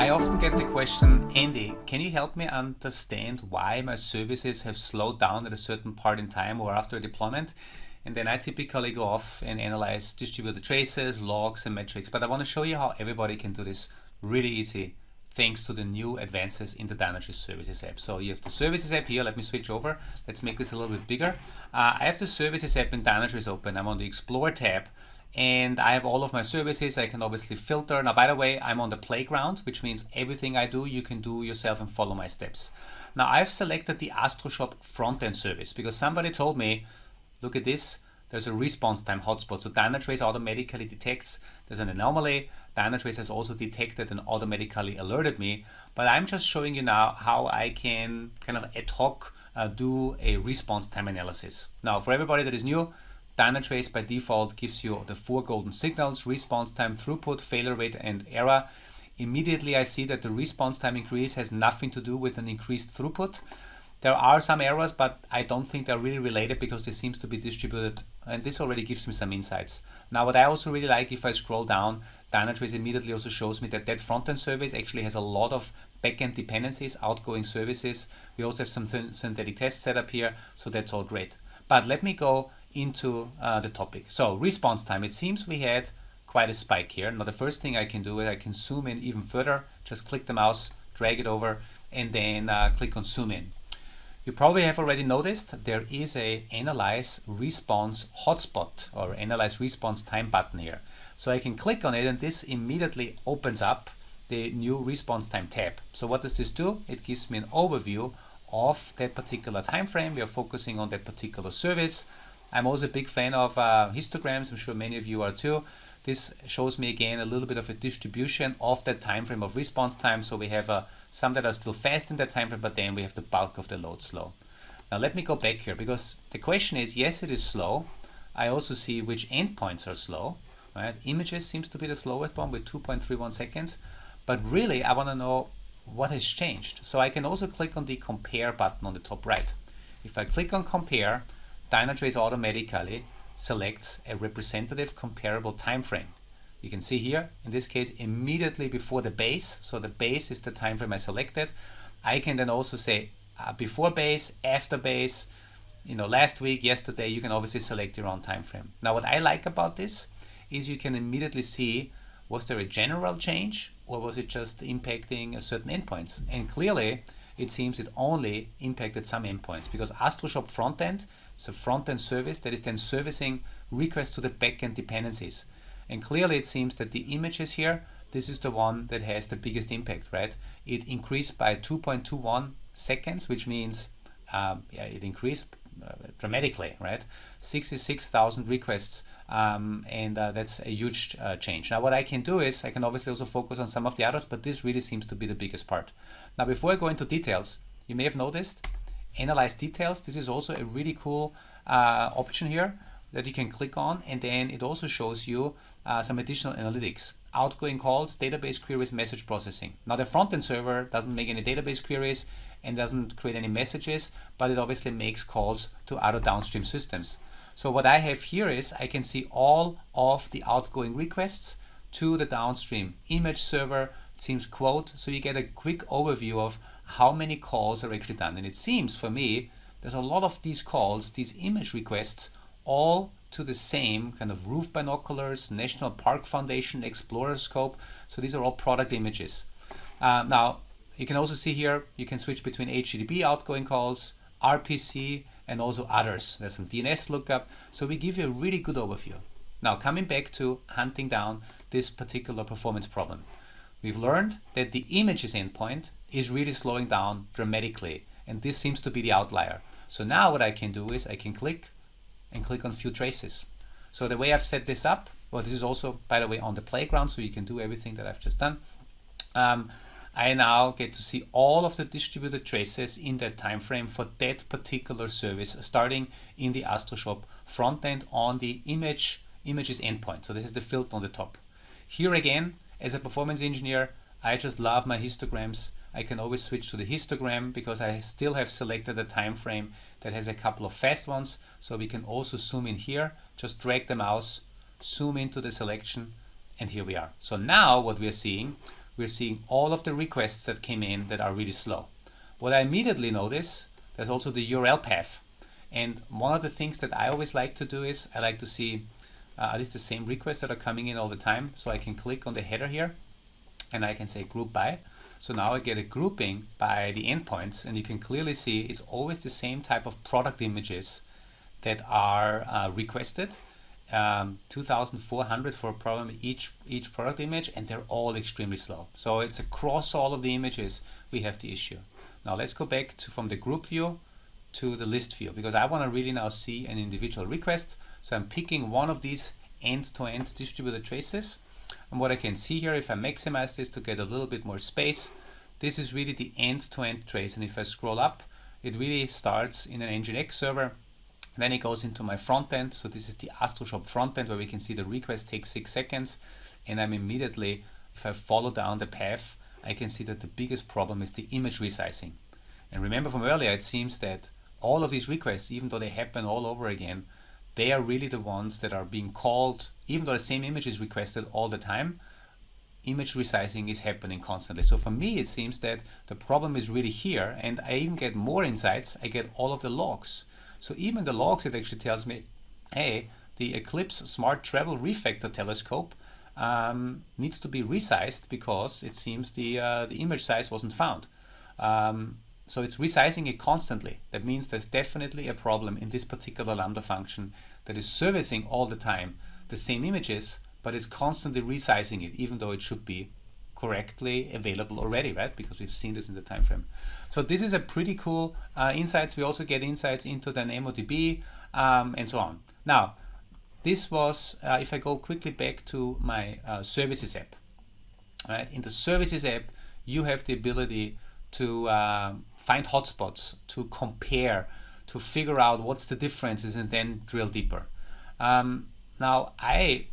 I often get the question, Andy, can you help me understand why my services have slowed down at a certain part in time or after a deployment? And then I typically go off and analyze distributed traces, logs, and metrics. But I want to show you how everybody can do this really easy thanks to the new advances in the Dynatrace Services App. So you have the Services App here. Let me switch over. Let's make this a little bit bigger. I have the Services App in Dynatrace open. I'm on the Explore tab. And I have all of my services. I can obviously filter. Now, by the way, I'm on the Playground, which means everything I do, you can do yourself and follow my steps. Now, I've selected the AstroShop front-end service because somebody told me, look at this, there's a response time hotspot. So Dynatrace automatically detects there's an anomaly. Dynatrace has also detected and automatically alerted me. But I'm just showing you now how I can kind of ad hoc do a response time analysis. Now, for everybody that is new, Dynatrace by default gives you the 4 golden signals: response time, throughput, failure rate, and error. Immediately I see that the response time increase has nothing to do with an increased throughput. There are some errors, but I don't think they're really related because they seem to be distributed, and this already gives me some insights. Now, what I also really like, if I scroll down, Dynatrace immediately also shows me that that front-end service actually has a lot of back-end dependencies, outgoing services. We also have some synthetic tests set up here, so that's all great. But let me go into the topic. So response time, it seems we had quite a spike here. Now the first thing I can do is I can zoom in even further, just click the mouse, drag it over, and then click on zoom in. You probably have already noticed there is a analyze response hotspot or analyze response time button here. So I can click on it and this immediately opens up the new response time tab. So what does this do? It gives me an overview of that particular time frame. We are focusing on that particular service. I'm also a big fan of histograms. I'm sure many of you are too. This shows me again a little bit of a distribution of that time frame of response time. So we have some that are still fast in that time frame, but then we have the bulk of the load slow. Now let me go back here because the question is, yes, it is slow. I also see which endpoints are slow. Right? Images seems to be the slowest one with 2.31 seconds. But really, I want to know what has changed. So I can also click on the compare button on the top right. If I click on compare, Dynatrace automatically selects a representative comparable time frame. You can see here, in this case, immediately before the base. So the base is the time frame I selected. I can then also say before base, after base, last week, yesterday. You can obviously select your own time frame. Now, what I like about this is you can immediately see, was there a general change or was it just impacting certain endpoints? And clearly, it seems it only impacted some endpoints because AstroShop frontend is a front-end service that is then servicing requests to the back-end dependencies. And clearly it seems that the images here, this is the one that has the biggest impact, right? It increased by 2.21 seconds, which means it increased dramatically, right? 66,000 requests, and that's a huge change. Now what I can do is I can obviously also focus on some of the others, but this really seems to be the biggest part. Now before I go into details, you may have noticed analyze details. This is also a really cool option here that you can click on, and then it also shows you some additional analytics. Outgoing calls, database queries, message processing. Now the front-end server doesn't make any database queries and doesn't create any messages, but it obviously makes calls to other downstream systems. So what I have here is I can see all of the outgoing requests to the downstream image server, it seems quote, so you get a quick overview of how many calls are actually done. And it seems for me, there's a lot of these calls, these image requests, all to the same kind of roof binoculars, National Park Foundation, Explorer scope. So these are all product images. Now, you can also see here, you can switch between HTTP outgoing calls, RPC, and also others. There's some DNS lookup. So we give you a really good overview. Now, coming back to hunting down this particular performance problem. We've learned that the images endpoint is really slowing down dramatically. And this seems to be the outlier. So now what I can do is I can click on few traces. So the way I've set this up, well, this is also, by the way, on the Playground, so you can do everything that I've just done. I now get to see all of the distributed traces in that time frame for that particular service, starting in the AstroShop front end on the images endpoint. So this is the filter on the top. Here again, as a performance engineer, I just love my histograms. I can always switch to the histogram because I still have selected a time frame that has a couple of fast ones. So we can also zoom in here, just drag the mouse, zoom into the selection, and here we are. So now what we are seeing, we're seeing all of the requests that came in that are really slow. What I immediately notice, there's also the URL path. And one of the things that I always like to do is I like to see are these the same requests that are coming in all the time. So I can click on the header here and I can say group by. So now I get a grouping by the endpoints, and you can clearly see it's always the same type of product images that are requested. 2,400 for probably each product image, and they're all extremely slow. So it's across all of the images we have the issue. Now let's go back from the group view to the list view, because I want to really now see an individual request. So I'm picking one of these end-to-end distributed traces. And what I can see here, if I maximize this to get a little bit more space, this is really the end-to-end trace. And if I scroll up, it really starts in an Nginx server. Then it goes into my front end. So this is the AstroShop front end, where we can see the request takes 6 seconds. And I'm immediately, if I follow down the path, I can see that the biggest problem is the image resizing. And remember from earlier, it seems that all of these requests, even though they happen all over again, they are really the ones that are being called, even though the same image is requested all the time, image resizing is happening constantly. So for me, it seems that the problem is really here, and I even get more insights. I get all of the logs. So even the logs, it actually tells me, hey, the Eclipse Smart Travel Refactor telescope needs to be resized because it seems the image size wasn't found. So it's resizing it constantly. That means there's definitely a problem in this particular Lambda function that is servicing all the time the same images, but it's constantly resizing it, even though it should be correctly available already, right? Because we've seen this in the time frame. So this is a pretty cool insights. We also get insights into DynamoDB and so on. Now, this was, if I go quickly back to my Services app, right? In the Services app, you have the ability to find hotspots, to compare, to figure out what's the differences, and then drill deeper. Now I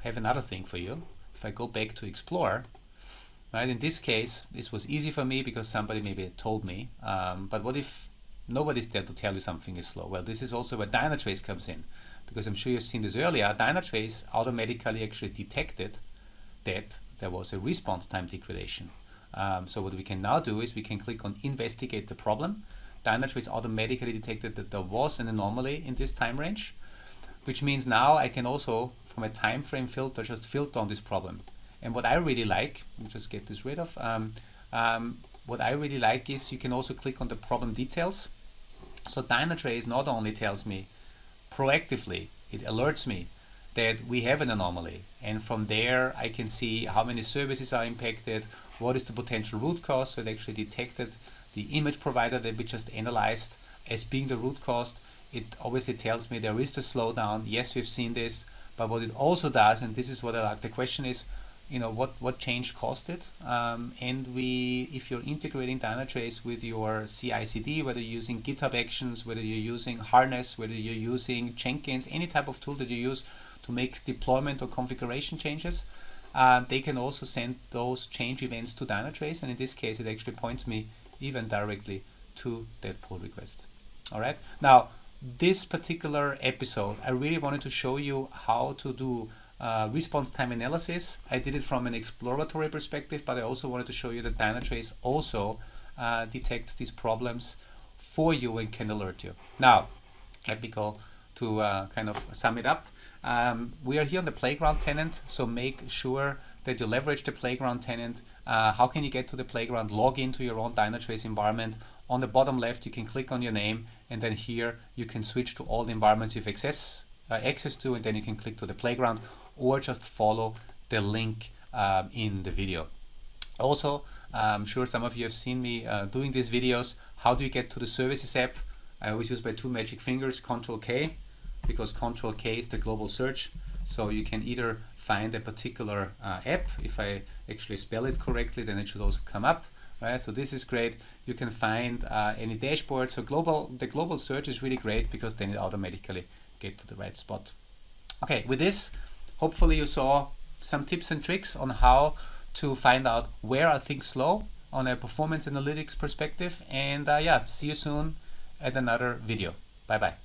have another thing for you. If I go back to Explore, right? In this case, this was easy for me because somebody maybe told me. But what if nobody's there to tell you something is slow? Well, this is also where Dynatrace comes in, because I'm sure you've seen this earlier. Dynatrace automatically actually detected that there was a response time degradation. So what we can now do is we can click on investigate the problem. Dynatrace automatically detected that there was an anomaly in this time range, which means now I can also, from a time frame filter, just filter on this problem. And what I really like, let me just get this rid of, what I really like is you can also click on the problem details. So Dynatrace not only tells me proactively, it alerts me that we have an anomaly, and from there I can see how many services are impacted, what is the potential root cause. So it actually detected the image provider that we just analyzed as being the root cause. It obviously tells me there is the slowdown. Yes, we've seen this, but what it also does, and this is what I like, the question is, you know, what change caused it? And if you're integrating Dynatrace with your CI/CD, whether you're using GitHub Actions, whether you're using Harness, whether you're using Jenkins, any type of tool that you use to make deployment or configuration changes, they can also send those change events to Dynatrace, and in this case it actually points me even directly to that pull request. All right, now this particular episode I really wanted to show you how to do response time analysis. I did it from an exploratory perspective, but I also wanted to show you that Dynatrace also detects these problems for you and can alert you. Now let me go to kind of sum it up. We are here on the Playground tenant, so make sure that you leverage the Playground tenant. How can you get to the Playground? Log into your own Dynatrace environment. On the bottom left, you can click on your name, and then here you can switch to all the environments you've access to, and then you can click to the Playground, or just follow the link in the video. Also, I'm sure some of you have seen me doing these videos. How do you get to the Services app? I always use my 2 magic fingers, Control-K, because Control-K is the global search. So you can either find a particular app. If I actually spell it correctly, then it should also come up. Right? So this is great. You can find any dashboard. So the global search is really great because then it automatically gets to the right spot. Okay, with this, hopefully you saw some tips and tricks on how to find out where are things slow on a performance analytics perspective. And yeah, see you soon at another video. Bye-bye.